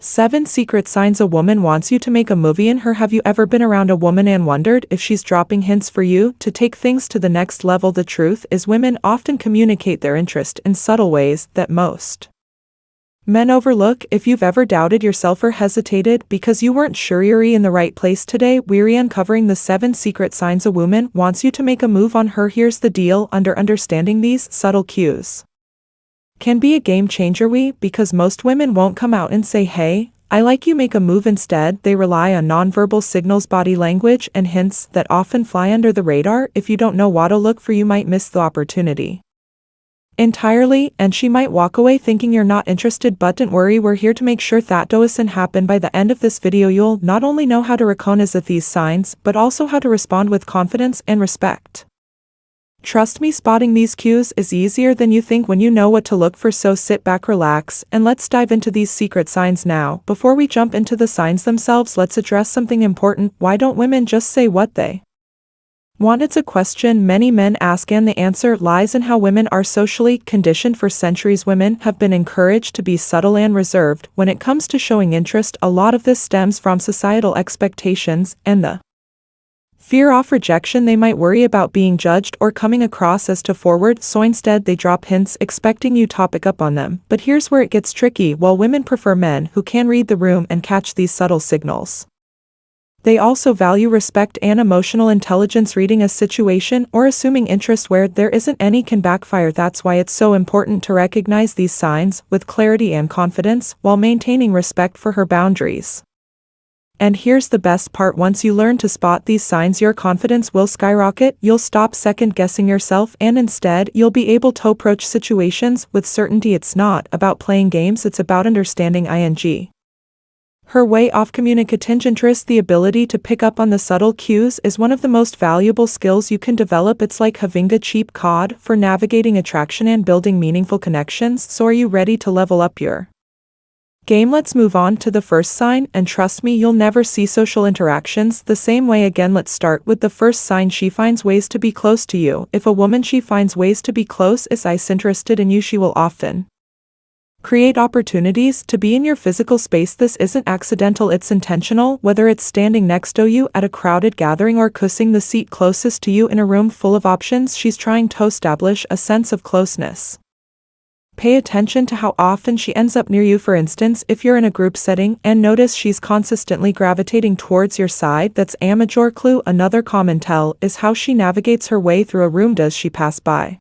7 Secret Signs a Woman Wants You to Make a Movie in Her. Have you ever been around a woman and wondered if she's dropping hints for you to take things to the next level? The truth is, women often communicate their interest in subtle ways that most men overlook. If you've ever doubted yourself or hesitated because you weren't sure you're in the right place today, we're uncovering the 7 secret signs a woman wants you to make a move on her. Here's the deal: understanding these subtle cues can be a game changer. Because most women won't come out and say, "Hey, I like you, make a move." Instead, they rely on nonverbal signals, body language, and hints that often fly under the radar. If you don't know what to look for, you might miss the opportunity entirely, and she might walk away thinking you're not interested. But don't worry, we're here to make sure that doesn't happen. By the end of this video, you'll not only know how to recognize these signs, but also how to respond with confidence and respect. Trust me, spotting these cues is easier than you think when you know what to look for. So sit back, relax, and let's dive into these secret signs now. Before we jump into the signs themselves, let's address something important. Why don't women just say what they want? It's a question many men ask, and the answer lies in how women are socially conditioned. For centuries, women have been encouraged to be subtle and reserved when it comes to showing interest. A lot of this stems from societal expectations and the fear of rejection. They might worry about being judged or coming across as too forward, so instead they drop hints expecting you to pick up on them. But here's where it gets tricky. While women prefer men who can read the room and catch these subtle signals, they also value respect and emotional intelligence. Reading a situation or assuming interest where there isn't any can backfire. That's why it's so important to recognize these signs with clarity and confidence while maintaining respect for her boundaries. And here's the best part: once you learn to spot these signs, your confidence will skyrocket. You'll stop second-guessing yourself, and instead, you'll be able to approach situations with certainty. It's not about playing games, it's about understanding her way of communicating interest. The ability to pick up on the subtle cues is one of the most valuable skills you can develop. It's like having a cheat code for navigating attraction and building meaningful connections. So are you ready to level up your game? Let's move on to the first sign, and trust me, you'll never see social interactions the same way again. Let's start with the first sign. She finds ways to be close to you. If a woman she finds ways to be close is interested in you, she will often create opportunities to be in your physical space. This isn't accidental, it's intentional. Whether it's standing next to you at a crowded gathering or kissing the seat closest to you in a room full of options, she's trying to establish a sense of closeness. Pay attention to how often she ends up near you. For instance, if you're in a group setting and notice she's consistently gravitating towards your side, that's a major clue. Another common tell is how she navigates her way through a room. Does she pass by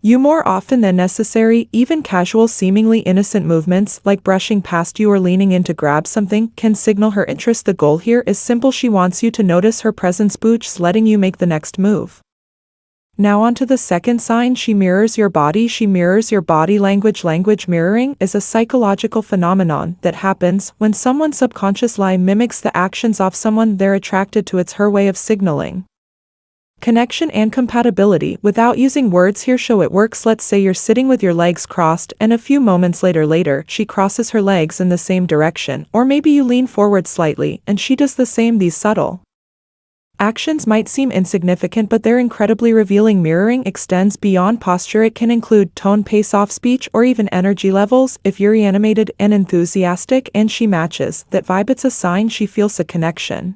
you more often than necessary? Even casual, seemingly innocent movements like brushing past you or leaning in to grab something can signal her interest. The goal here is simple: she wants you to notice her presence, letting you make the next move. Now on to the second sign. She mirrors your body. She mirrors your body language. Language mirroring is a psychological phenomenon that happens when someone subconsciously mimics the actions of someone they're attracted to. It's her way of signaling connection and compatibility without using words. Here show it works. Let's say you're sitting with your legs crossed, and a few moments later she crosses her legs in the same direction, or maybe you lean forward slightly and she does the same. These subtle actions might seem insignificant, but they're incredibly revealing. Mirroring extends beyond posture. It can include tone, pace of speech, or even energy levels. If you're animated and enthusiastic and she matches that vibe, it's a sign she feels a connection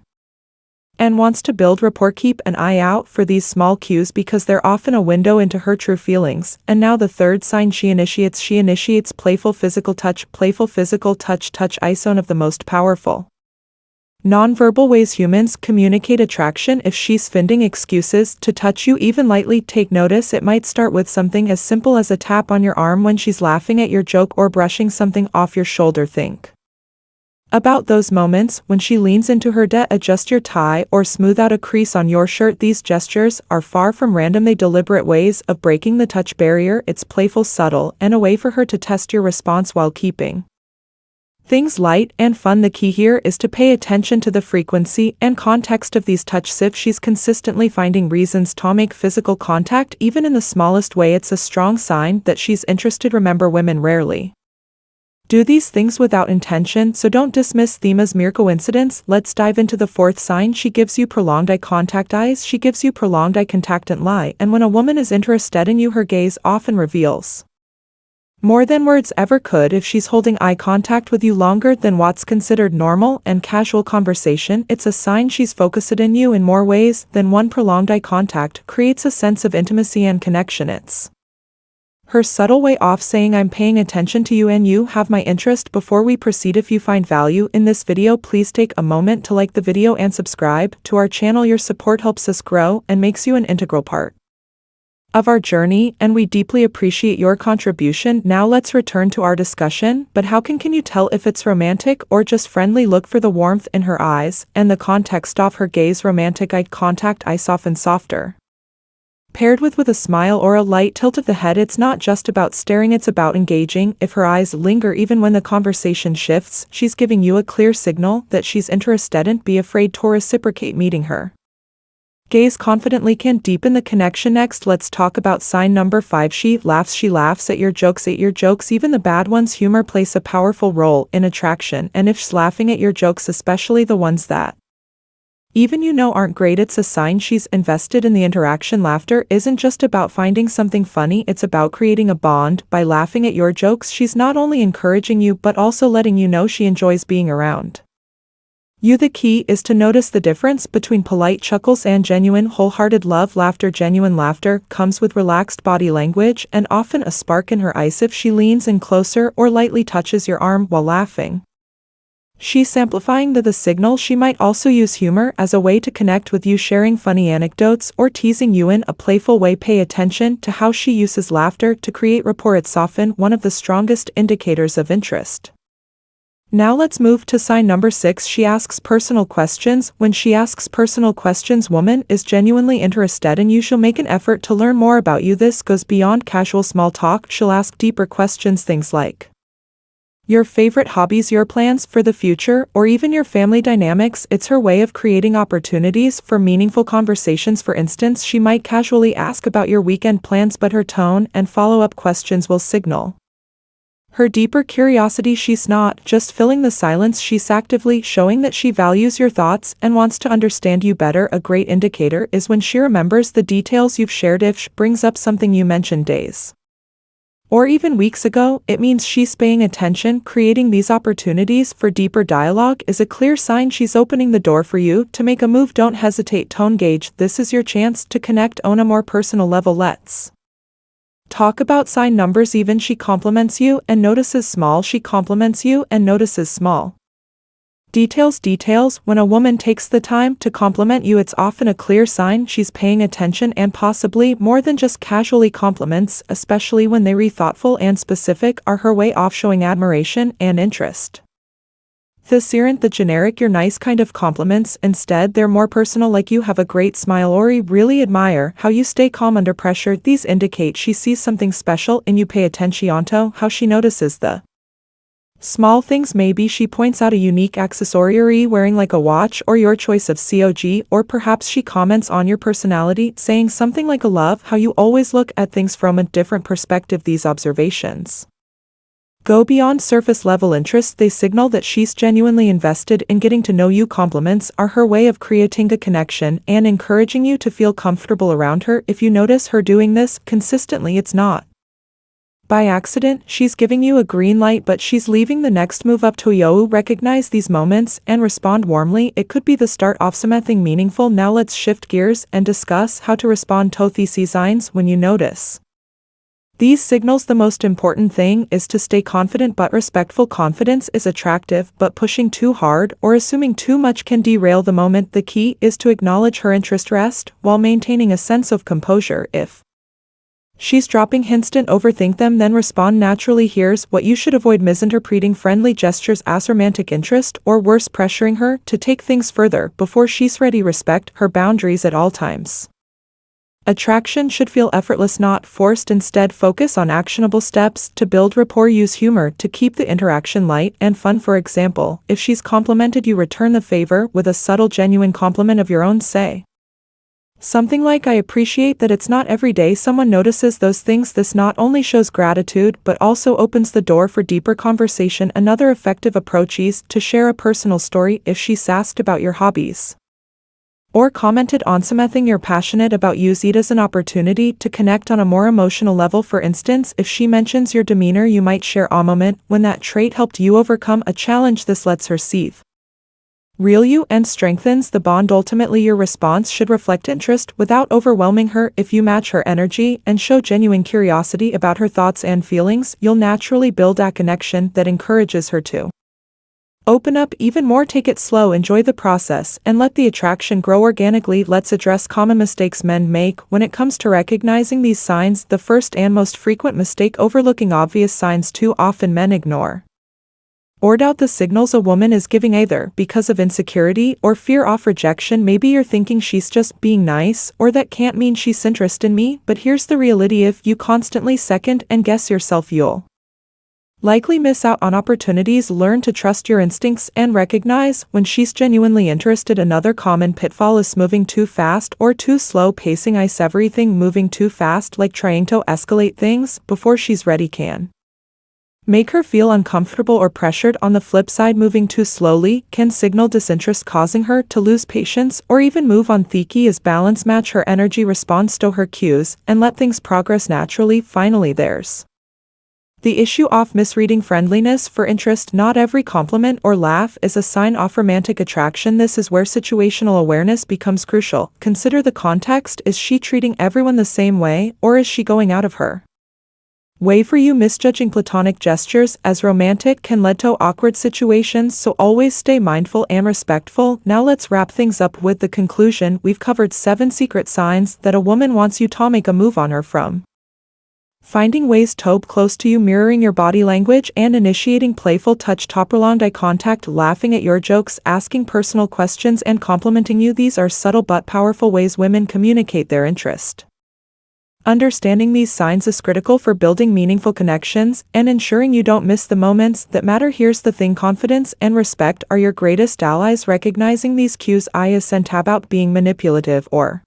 and wants to build rapport. Keep an eye out for these small cues because they're often a window into her true feelings. And now the third sign. She initiates playful physical touch. Playful physical touch is one of the most powerful nonverbal ways humans communicate attraction. If she's finding excuses to touch you even lightly, take notice. It might start with something as simple as a tap on your arm when she's laughing at your joke or brushing something off your shoulder. Think about those moments when she leans into her adjust your tie or smooth out a crease on your shirt. These gestures are far from random. They deliberate ways of breaking the touch barrier. It's playful, subtle, and a way for her to test your response while keeping things light and fun. The key here is to pay attention to the frequency and context of these touches. If she's consistently finding reasons to make physical contact, even in the smallest way, it's a strong sign that she's interested. Remember, women rarely do these things without intention, so don't dismiss them as mere coincidence. Let's dive into the fourth sign. She gives you prolonged eye contact. She gives you prolonged eye contact and lie, and when a woman is interested in you, her gaze often reveals more than words ever could. If she's holding eye contact with you longer than what's considered normal and casual conversation, it's a sign she's focused in you in more ways than one. Prolonged eye contact creates a sense of intimacy and connection. It's her subtle way of saying, I'm paying attention to you and you have my interest. Before we proceed, if you find value in this video, please take a moment to like the video and subscribe to our channel. Your support helps us grow and makes you an integral part of our journey, and we deeply appreciate your contribution. Now let's return to our discussion. But how can you tell if it's romantic or just friendly? Look for the warmth in her eyes and the context of her gaze. Romantic eye contact, eyes often softer, paired with a smile or a light tilt of the head. It's not just about staring, it's about engaging. If her eyes linger even when the conversation shifts, she's giving you a clear signal that she's interested. Don't be afraid to reciprocate. Meeting her gaze confidently can deepen the connection. Next, let's talk about sign number 5. She laughs at your jokes. Even the bad ones. Humor plays a powerful role in attraction, and if she's laughing at your jokes, especially the ones that even you know aren't great, it's a sign she's invested in the interaction. Laughter isn't just about finding something funny, it's about creating a bond. By laughing at your jokes, she's not only encouraging you but also letting you know she enjoys being around you. The key is to notice the difference between polite chuckles and genuine, wholehearted love. Genuine laughter comes with relaxed body language and often a spark in her eyes. If she leans in closer or lightly touches your arm while laughing, she's amplifying the signal. She might also use humor as a way to connect with you, sharing funny anecdotes or teasing you in a playful way. Pay attention to how she uses laughter to create rapport. It's often one of the strongest indicators of interest. Now let's move to sign number 6. She asks personal questions. When she asks personal questions, woman is genuinely interested in you. She'll make an effort to learn more about you. This goes beyond casual small talk. She'll ask deeper questions, things like your favorite hobbies, your plans for the future, or even your family dynamics. It's her way of creating opportunities for meaningful conversations. For instance, she might casually ask about your weekend plans, but her tone and follow-up questions will signal her deeper curiosity. She's not just filling the silence, she's actively showing that she values your thoughts and wants to understand you better. A great indicator is when she remembers the details you've shared. If she brings up something you mentioned days or even weeks ago, it means she's paying attention. Creating these opportunities for deeper dialogue is a clear sign she's opening the door for you to make a move. Don't hesitate. Tone gauge. This is your chance to connect on a more personal level. Let's talk about sign numbers. Even she compliments you and notices small. She compliments you and notices small details. When a woman takes the time to compliment you, it's often a clear sign she's paying attention, and possibly more than just casually. Compliments, especially when they're thoughtful and specific, are her way of showing admiration and interest. This aren't the generic "you're nice" kind of compliments. Instead, they're more personal, like "you have a great smile" or "I really admire how you stay calm under pressure." These indicate she sees something special in you. Pay attention to how she notices the small things. Maybe she points out a unique accessory you're wearing, like a watch, or your choice of COG, or perhaps she comments on your personality, saying something like, "I love how you always look at things from a different perspective." These observations go beyond surface level interest. They signal that she's genuinely invested in getting to know you. Compliments are her way of creating a connection and encouraging you to feel comfortable around her. If you notice her doing this consistently, it's not by accident. She's giving you a green light, but she's leaving the next move up to you. Recognize these moments and respond warmly. It could be the start of something meaningful. Now let's shift gears and discuss how to respond to these signs. When you notice these signals, the most important thing is to stay confident but respectful. Confidence is attractive, but pushing too hard or assuming too much can derail the moment. The key is to acknowledge her interest, rest while maintaining a sense of composure. If she's dropping hints, don't overthink them, then respond naturally. Here's what you should avoid: misinterpreting friendly gestures as romantic interest, or worse, pressuring her to take things further before she's ready. Respect her boundaries at all times. Attraction should feel effortless, not forced. Instead, focus on actionable steps to build rapport. Use humor to keep the interaction light and fun. For example, if she's complimented you, return the favor with a subtle, genuine compliment of your own. Say something like, "I appreciate that it's not every day someone notices those things." This not only shows gratitude but also opens the door for deeper conversation. Another effective approach is to share a personal story. If she's asked about your hobbies, or commented on something you're passionate about. Use it as an opportunity to connect on a more emotional level. For instance, if she mentions your demeanor, you might share a moment when that trait helped you overcome a challenge. This lets her see real you and strengthens the bond. Ultimately, your response should reflect interest without overwhelming her. If you match her energy and show genuine curiosity about her thoughts and feelings, you'll naturally build a connection that encourages her to open up even more. Take it slow, enjoy the process, and let the attraction grow organically. Let's address common mistakes men make when it comes to recognizing these signs. The first and most frequent mistake: overlooking obvious signs. Too often men ignore or doubt the signals a woman is giving, either because of insecurity or fear of rejection. Maybe you're thinking she's just being nice, or that can't mean she's interested in me. But here's the reality: if you constantly second and guess yourself, you'll likely miss out on opportunities. Learn to trust your instincts and recognize when she's genuinely interested. Another common pitfall is moving too fast or too slow. Pacing is everything. Moving too fast, like trying to escalate things before she's ready, can make her feel uncomfortable or pressured. On the flip side, moving too slowly can signal disinterest, causing her to lose patience or even move on. The key is balance. Match her energy, respond to her cues, and let things progress naturally. Finally, there's the issue of misreading friendliness for interest. Not every compliment or laugh is a sign of romantic attraction. This is where situational awareness becomes crucial. Consider the context. Is she treating everyone the same way, or is she going out of her way for you? Misjudging platonic gestures as romantic can lead to awkward situations, so always stay mindful and respectful. Now let's wrap things up with the conclusion. We've covered 7 secret signs that a woman wants you to make a move on her, from finding ways to be close to you, mirroring your body language, and initiating playful touch, to prolonged eye contact, laughing at your jokes, asking personal questions, and complimenting you. These are subtle but powerful ways women communicate their interest. Understanding these signs is critical for building meaningful connections and ensuring you don't miss the moments that matter. Here's the thing: confidence and respect are your greatest allies. Recognizing these cues isn't about being manipulative or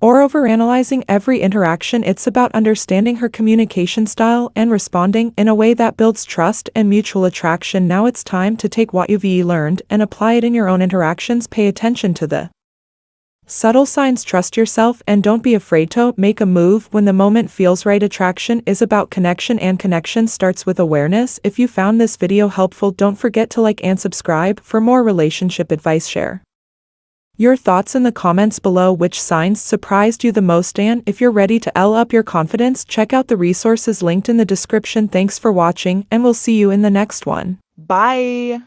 overanalyzing every interaction. It's about understanding her communication style and responding in a way that builds trust and mutual attraction. Now it's time to take what you've learned and apply it in your own interactions. Pay attention to the subtle signs, trust yourself, and don't be afraid to make a move when the moment feels right. Attraction is about connection, and connection starts with awareness. If you found this video helpful, don't forget to like and subscribe for more relationship advice. Share your thoughts in the comments below. Which signs surprised you the most? And if you're ready to up your confidence, check out the resources linked in the description. Thanks for watching, and we'll see you in the next one. Bye!